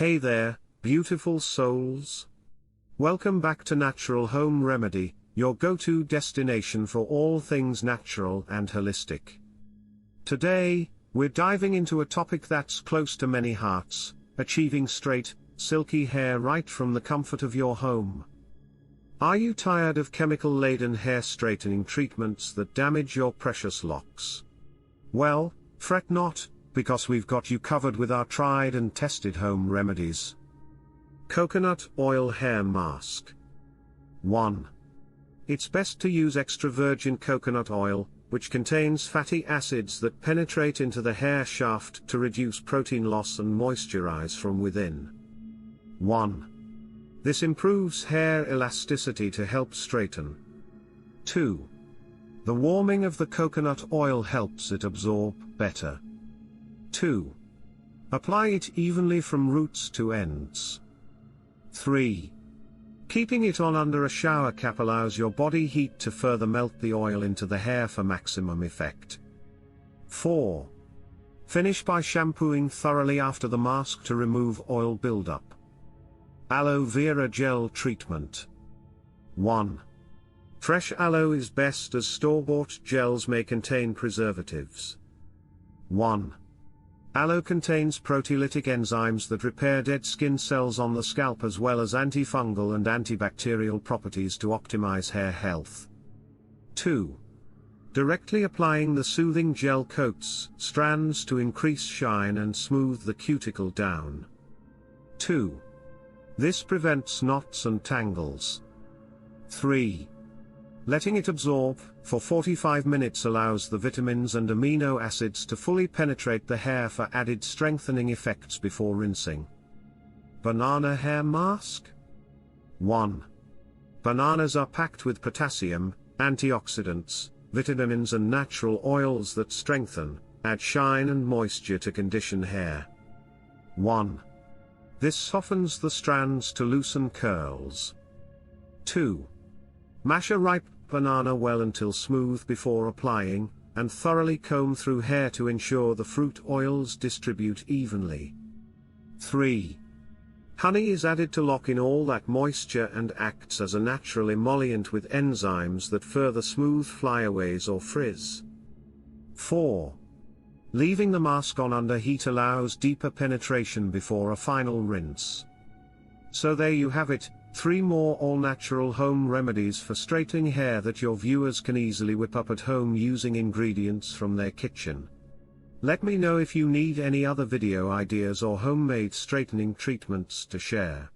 Hey there, beautiful souls. Welcome back to Natural Home Remedy, your go-to destination for all things natural and holistic. Today, we're diving into a topic that's close to many hearts, achieving straight, silky hair right from the comfort of your home. Are you tired of chemical-laden hair straightening treatments that damage your precious locks? Well, fret not, because we've got you covered with our tried and tested home remedies. Coconut Oil Hair Mask. 1. It's best to use extra virgin coconut oil, which contains fatty acids that penetrate into the hair shaft to reduce protein loss and moisturize from within. 1. This improves hair elasticity to help straighten. 2. The warming of the coconut oil helps it absorb better. 2. Apply it evenly from roots to ends. 3. Keeping it on under a shower cap allows your body heat to further melt the oil into the hair for maximum effect. 4. Finish by shampooing thoroughly after the mask to remove oil buildup. Aloe Vera Gel Treatment. 1. Fresh aloe is best as store-bought gels may contain preservatives. 1. Aloe contains proteolytic enzymes that repair dead skin cells on the scalp as well as antifungal and antibacterial properties to optimize hair health. 2. Directly applying the soothing gel coats strands to increase shine and smooth the cuticle down. 2. This prevents knots and tangles. 3. Letting it absorb for 45 minutes allows the vitamins and amino acids to fully penetrate the hair for added strengthening effects before rinsing. Banana Hair Mask. 1. Bananas are packed with potassium, antioxidants, vitamins and natural oils that strengthen, add shine and moisture to condition hair. 1. This softens the strands to loosen curls. 2. Mash a ripe banana well until smooth before applying, and thoroughly comb through hair to ensure the fruit oils distribute evenly. 3. Honey is added to lock in all that moisture and acts as a natural emollient with enzymes that further smooth flyaways or frizz. 4. Leaving the mask on under heat allows deeper penetration before a final rinse. So there you have it, 3 more all-natural home remedies for straightening hair that your viewers can easily whip up at home using ingredients from their kitchen. Let me know if you need any other video ideas or homemade straightening treatments to share.